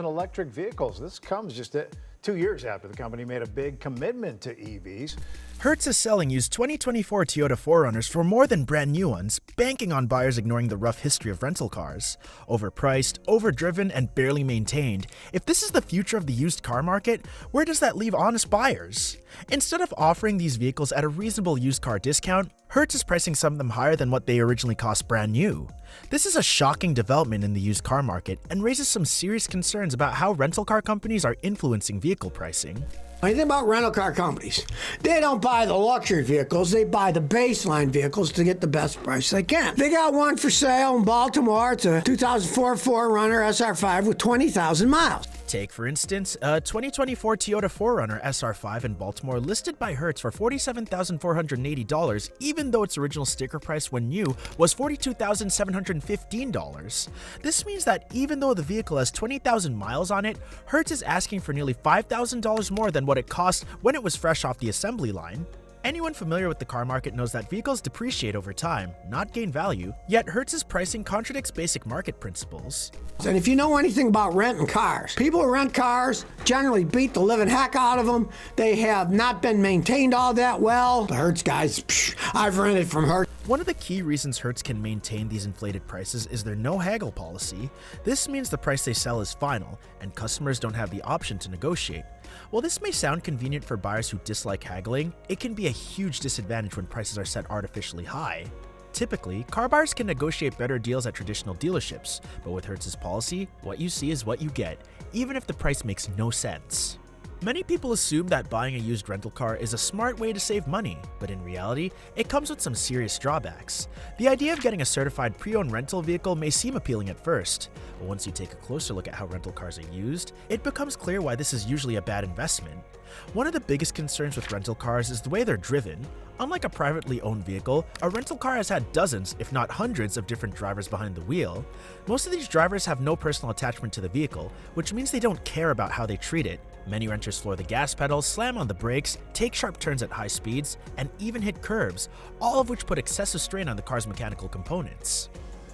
Electric vehicles. This comes just 2 years after the company made a big commitment to EVs. Hertz is selling used 2024 Toyota 4Runners for more than brand new ones, banking on buyers ignoring the rough history of rental cars. Overpriced, overdriven, and barely maintained. If this is the future of the used car market, where does that leave honest buyers? Instead of offering these vehicles at a reasonable used car discount, Hertz is pricing some of them higher than what they originally cost brand new. This is a shocking development in the used car market and raises some serious concerns about how rental car companies are influencing vehicle pricing. When you think about rental car companies, they don't buy the luxury vehicles, they buy the baseline vehicles to get the best price they can. They got one for sale in Baltimore. It's a 2004 4Runner SR5 with 20,000 miles. Take, for instance, a 2024 Toyota 4Runner SR5 in Baltimore listed by Hertz for $47,480, even though its original sticker price when new was $42,715. This means that even though the vehicle has 20,000 miles on it, Hertz is asking for nearly $5,000 more than what it cost when it was fresh off the assembly line. Anyone familiar with the car market knows that vehicles depreciate over time, not gain value, yet Hertz's pricing contradicts basic market principles. And if you know anything about renting cars, people who rent cars generally beat the living heck out of them. They have not been maintained all that well. The Hertz guys, I've rented from Hertz. One of the key reasons Hertz can maintain these inflated prices is their no haggle policy. This means the price they sell is final, and customers don't have the option to negotiate. While this may sound convenient for buyers who dislike haggling, it can be a huge disadvantage when prices are set artificially high. Typically, car buyers can negotiate better deals at traditional dealerships, but with Hertz's policy, what you see is what you get, even if the price makes no sense. Many people assume that buying a used rental car is a smart way to save money, but in reality, it comes with some serious drawbacks. The idea of getting a certified pre-owned rental vehicle may seem appealing at first, but once you take a closer look at how rental cars are used, it becomes clear why this is usually a bad investment. One of the biggest concerns with rental cars is the way they're driven. Unlike a privately owned vehicle, a rental car has had dozens, if not hundreds, of different drivers behind the wheel. Most of these drivers have no personal attachment to the vehicle, which means they don't care about how they treat it. Many renters floor the gas pedal, slam on the brakes, take sharp turns at high speeds, and even hit curbs, all of which put excessive strain on the car's mechanical components.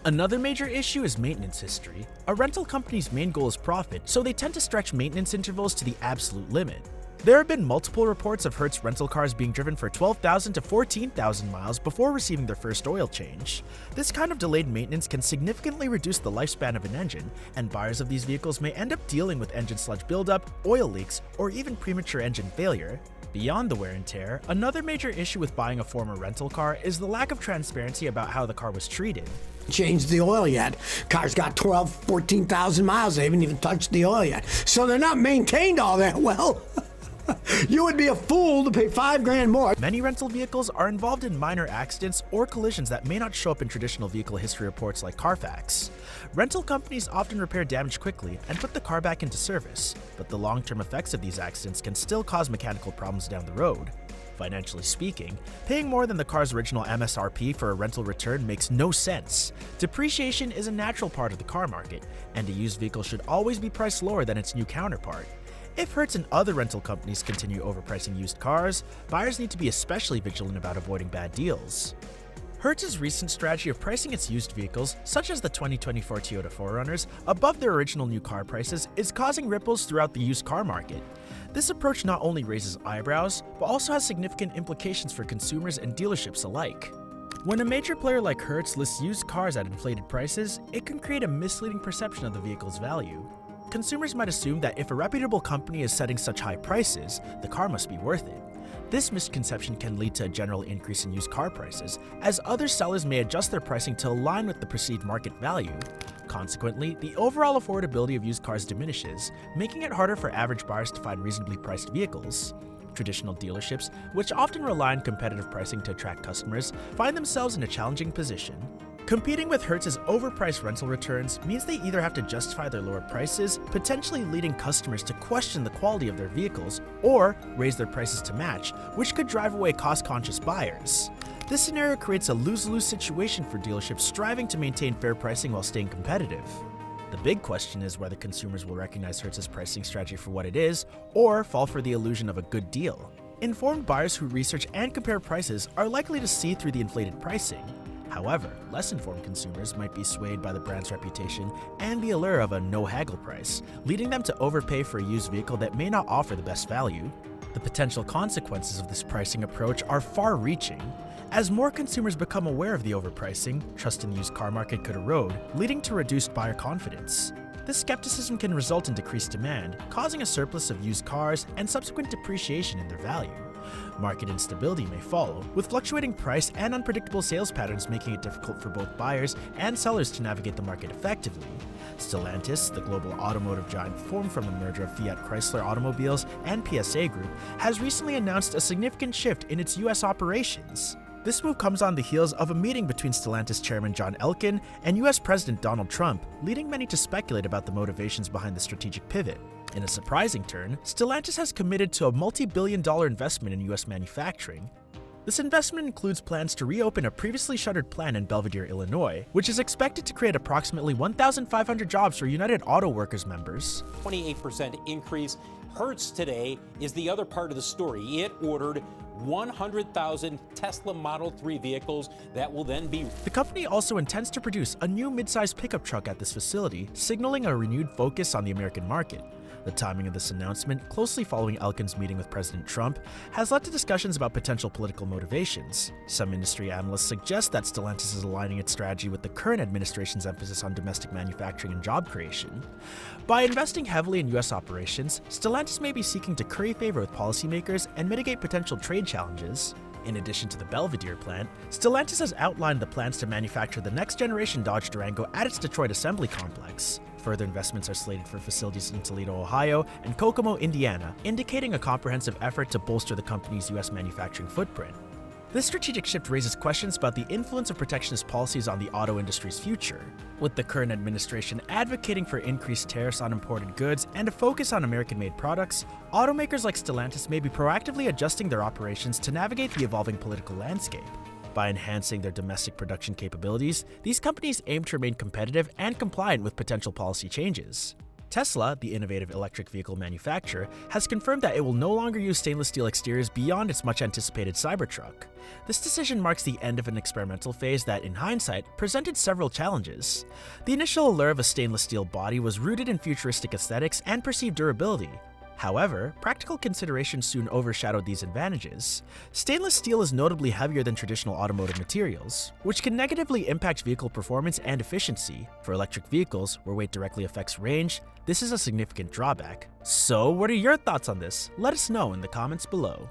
Another major issue is maintenance history. A rental company's main goal is profit, so they tend to stretch maintenance intervals to the absolute limit. There have been multiple reports of Hertz rental cars being driven for 12,000 to 14,000 miles before receiving their first oil change. This kind of delayed maintenance can significantly reduce the lifespan of an engine, and buyers of these vehicles may end up dealing with engine sludge buildup, oil leaks, or even premature engine failure. Beyond the wear and tear, another major issue with buying a former rental car is the lack of transparency about how the car was treated. Changed the oil yet. Car's got 14,000 miles. They haven't even touched the oil yet. So they're not maintained all that well. You would be a fool to pay $5,000 more. Many rental vehicles are involved in minor accidents or collisions that may not show up in traditional vehicle history reports like Carfax. Rental companies often repair damage quickly and put the car back into service, but the long-term effects of these accidents can still cause mechanical problems down the road. Financially speaking, paying more than the car's original MSRP for a rental return makes no sense. Depreciation is a natural part of the car market, and a used vehicle should always be priced lower than its new counterpart. If Hertz and other rental companies continue overpricing used cars, buyers need to be especially vigilant about avoiding bad deals. Hertz's recent strategy of pricing its used vehicles, such as the 2024 Toyota 4Runners, above their original new car prices is causing ripples throughout the used car market. This approach not only raises eyebrows, but also has significant implications for consumers and dealerships alike. When a major player like Hertz lists used cars at inflated prices, it can create a misleading perception of the vehicle's value. Consumers might assume that if a reputable company is setting such high prices, the car must be worth it. This misconception can lead to a general increase in used car prices, as other sellers may adjust their pricing to align with the perceived market value. Consequently, the overall affordability of used cars diminishes, making it harder for average buyers to find reasonably priced vehicles. Traditional dealerships, which often rely on competitive pricing to attract customers, find themselves in a challenging position. Competing with Hertz's overpriced rental returns means they either have to justify their lower prices, potentially leading customers to question the quality of their vehicles, or raise their prices to match, which could drive away cost-conscious buyers. This scenario creates a lose-lose situation for dealerships striving to maintain fair pricing while staying competitive. The big question is whether consumers will recognize Hertz's pricing strategy for what it is, or fall for the illusion of a good deal. Informed buyers who research and compare prices are likely to see through the inflated pricing. However, less informed consumers might be swayed by the brand's reputation and the allure of a no-haggle price, leading them to overpay for a used vehicle that may not offer the best value. The potential consequences of this pricing approach are far-reaching. As more consumers become aware of the overpricing, trust in the used car market could erode, leading to reduced buyer confidence. This skepticism can result in decreased demand, causing a surplus of used cars and subsequent depreciation in their value. Market instability may follow, with fluctuating price and unpredictable sales patterns making it difficult for both buyers and sellers to navigate the market effectively. Stellantis, the global automotive giant formed from the merger of Fiat Chrysler Automobiles and PSA Group, has recently announced a significant shift in its U.S. operations. This move comes on the heels of a meeting between Stellantis chairman John Elkann and U.S. President Donald Trump, leading many to speculate about the motivations behind the strategic pivot. In a surprising turn, Stellantis has committed to a multi-billion-dollar investment in U.S. manufacturing. This investment includes plans to reopen a previously shuttered plant in Belvidere, Illinois, which is expected to create approximately 1,500 jobs for United Auto Workers members. 28% increase. Hertz today is the other part of the story. It ordered 100,000 Tesla Model 3 vehicles that will then be... The company also intends to produce a new mid-size pickup truck at this facility, signaling a renewed focus on the American market. The timing of this announcement, closely following Elkann's meeting with President Trump, has led to discussions about potential political motivations. Some industry analysts suggest that Stellantis is aligning its strategy with the current administration's emphasis on domestic manufacturing and job creation. By investing heavily in U.S. operations, Stellantis may be seeking to curry favor with policymakers and mitigate potential trade challenges. In addition to the Belvidere plant, Stellantis has outlined the plans to manufacture the next-generation Dodge Durango at its Detroit assembly complex. Further investments are slated for facilities in Toledo, Ohio, and Kokomo, Indiana, indicating a comprehensive effort to bolster the company's U.S. manufacturing footprint. This strategic shift raises questions about the influence of protectionist policies on the auto industry's future. With the current administration advocating for increased tariffs on imported goods and a focus on American-made products, automakers like Stellantis may be proactively adjusting their operations to navigate the evolving political landscape. By enhancing their domestic production capabilities, these companies aim to remain competitive and compliant with potential policy changes. Tesla, the innovative electric vehicle manufacturer, has confirmed that it will no longer use stainless steel exteriors beyond its much-anticipated Cybertruck. This decision marks the end of an experimental phase that, in hindsight, presented several challenges. The initial allure of a stainless steel body was rooted in futuristic aesthetics and perceived durability. However, practical considerations soon overshadowed these advantages. Stainless steel is notably heavier than traditional automotive materials, which can negatively impact vehicle performance and efficiency. For electric vehicles, where weight directly affects range, this is a significant drawback. So, what are your thoughts on this? Let us know in the comments below.